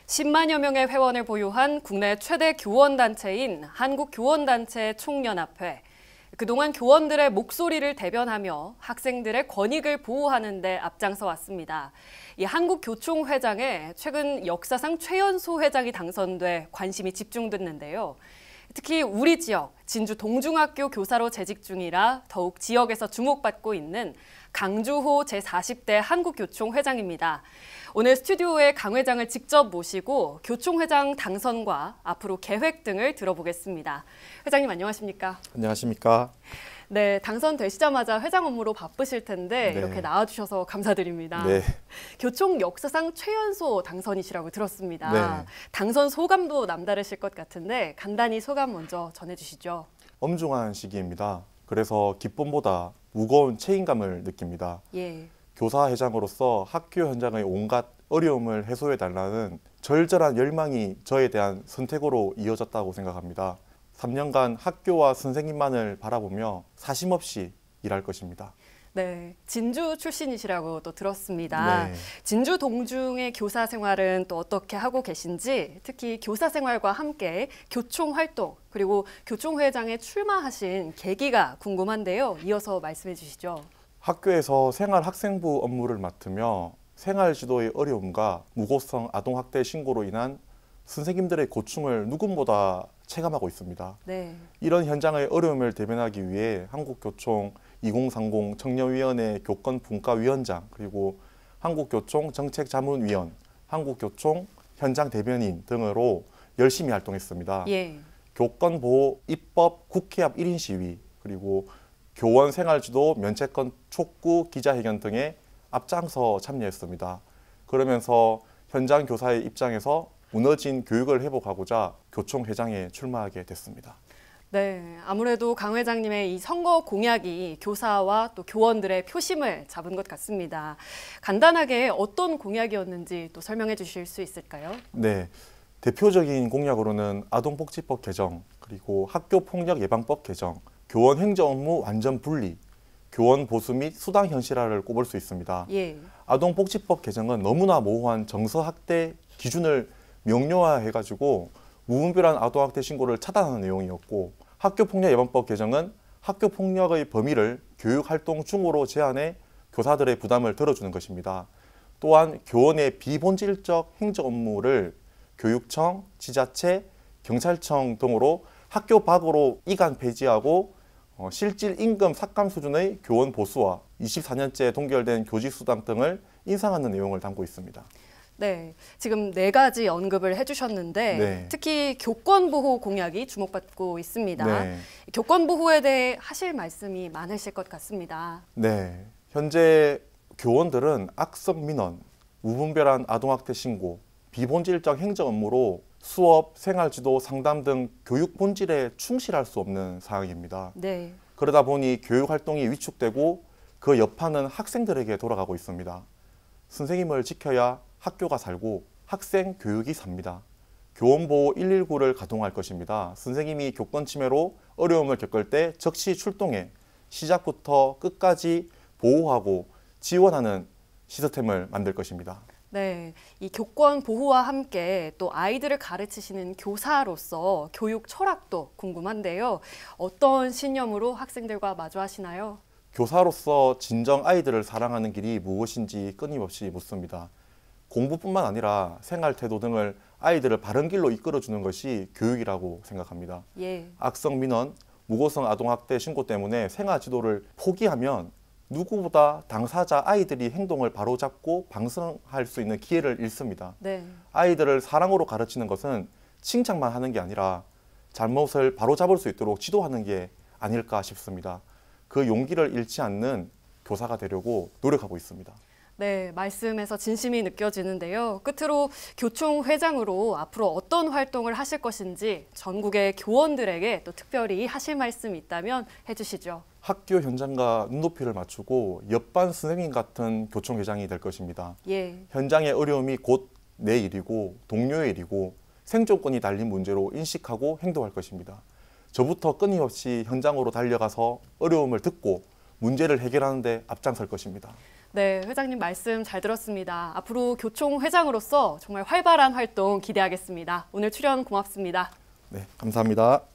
10만여 명의 회원을 보유한 국내 최대 교원단체인 한국교원단체 총연합회. 그동안 교원들의 목소리를 대변하며 학생들의 권익을 보호하는 데 앞장서 왔습니다. 이 한국교총회장에 최근 역사상 최연소 회장이 당선돼 관심이 집중됐는데요. 특히 우리 지역, 진주 동중학교 교사로 재직 중이라 더욱 지역에서 주목받고 있는 강주호 제40대 한국교총회장입니다. 오늘 스튜디오에 강 회장을 직접 모시고 교총회장 당선과 앞으로 계획 등을 들어보겠습니다. 회장님 안녕하십니까? 안녕하십니까? 네, 당선되시자마자 회장 업무로 바쁘실 텐데 네. 이렇게 나와주셔서 감사드립니다. 네. 교총 역사상 최연소 당선이시라고 들었습니다. 네. 당선 소감도 남다르실 것 같은데 간단히 소감 먼저 전해주시죠. 엄중한 시기입니다. 그래서 기쁨보다 무거운 책임감을 느낍니다. 예. 교사회장으로서 학교 현장의 온갖 어려움을 해소해달라는 절절한 열망이 저에 대한 선택으로 이어졌다고 생각합니다. 3년간 학교와 선생님만을 바라보며 사심없이 일할 것입니다. 네, 진주 출신이시라고 또 들었습니다. 네. 진주 동중의 교사 생활은 또 어떻게 하고 계신지, 특히 교사 생활과 함께 교총 활동, 그리고 교총회장에 출마하신 계기가 궁금한데요. 이어서 말씀해 주시죠. 학교에서 생활학생부 업무를 맡으며 생활지도의 어려움과 무고성 아동학대 신고로 인한 선생님들의 고충을 누구보다 체감하고 있습니다. 네. 이런 현장의 어려움을 대변하기 위해 한국교총 2030 청년위원회 교권분과위원장, 그리고 한국교총 정책자문위원, 한국교총 현장 대변인 등으로 열심히 활동했습니다. 예. 교권보호 입법 국회 앞 1인 시위, 그리고 교원 생활지도 면책권 촉구 기자회견 등에 앞장서 참여했습니다. 그러면서 현장 교사의 입장에서 무너진 교육을 회복하고자 교총회장에 출마하게 됐습니다. 네, 아무래도 강 회장님의 이 선거 공약이 교사와 또 교원들의 표심을 잡은 것 같습니다. 간단하게 어떤 공약이었는지 또 설명해 주실 수 있을까요? 네, 대표적인 공약으로는 아동복지법 개정, 그리고 학교폭력 예방법 개정, 교원 행정 업무 완전 분리, 교원 보수 및 수당 현실화를 꼽을 수 있습니다. 예. 아동복지법 개정은 너무나 모호한 정서학대 기준을 명료화해가지고 무분별한 아동학대 신고를 차단하는 내용이었고, 학교폭력 예방법 개정은 학교폭력의 범위를 교육활동 중으로 제한해 교사들의 부담을 덜어주는 것입니다. 또한 교원의 비본질적 행정 업무를 교육청, 지자체, 경찰청 등으로 학교 밖으로 이관 폐지하고 실질 임금 삭감 수준의 교원 보수와 24년째 동결된 교직수당 등을 인상하는 내용을 담고 있습니다. 네, 지금 4가지 언급을 해주셨는데 네. 특히 교권보호 공약이 주목받고 있습니다. 네. 교권보호에 대해 하실 말씀이 많으실 것 같습니다. 네, 현재 교원들은 악성 민원, 무분별한 아동학대 신고, 비본질적 행정 업무로 수업, 생활지도, 상담 등 교육 본질에 충실할 수 없는 상황입니다. 네. 그러다 보니 교육 활동이 위축되고 그 여파는 학생들에게 돌아가고 있습니다. 선생님을 지켜야 학교가 살고 학생 교육이 삽니다. 교원보호 119를 가동할 것입니다. 선생님이 교권 침해로 어려움을 겪을 때 즉시 출동해 시작부터 끝까지 보호하고 지원하는 시스템을 만들 것입니다. 네, 이 교권 보호와 함께 또 아이들을 가르치시는 교사로서 교육 철학도 궁금한데요. 어떤 신념으로 학생들과 마주하시나요? 교사로서 진정 아이들을 사랑하는 길이 무엇인지 끊임없이 묻습니다. 공부뿐만 아니라 생활 태도 등을 아이들을 바른 길로 이끌어주는 것이 교육이라고 생각합니다. 예. 악성 민원, 무고성 아동학대 신고 때문에 생활 지도를 포기하면 누구보다 당사자 아이들이 행동을 바로잡고 방성할 수 있는 기회를 잃습니다. 네. 아이들을 사랑으로 가르치는 것은 칭찬만 하는 게 아니라 잘못을 바로잡을 수 있도록 지도하는 게 아닐까 싶습니다. 그 용기를 잃지 않는 교사가 되려고 노력하고 있습니다. 네, 말씀에서 진심이 느껴지는데요. 끝으로 교총회장으로 앞으로 어떤 활동을 하실 것인지 전국의 교원들에게 또 특별히 하실 말씀이 있다면 해주시죠. 학교 현장과 눈높이를 맞추고 옆반 선생님 같은 교총회장이 될 것입니다. 예. 현장의 어려움이 곧 내 일이고 동료의 일이고 생존권이 달린 문제로 인식하고 행동할 것입니다. 저부터 끊임없이 현장으로 달려가서 어려움을 듣고 문제를 해결하는 데 앞장설 것입니다. 네, 회장님 말씀 잘 들었습니다. 앞으로 교총 회장으로서 정말 활발한 활동 기대하겠습니다. 오늘 출연 고맙습니다. 네, 감사합니다.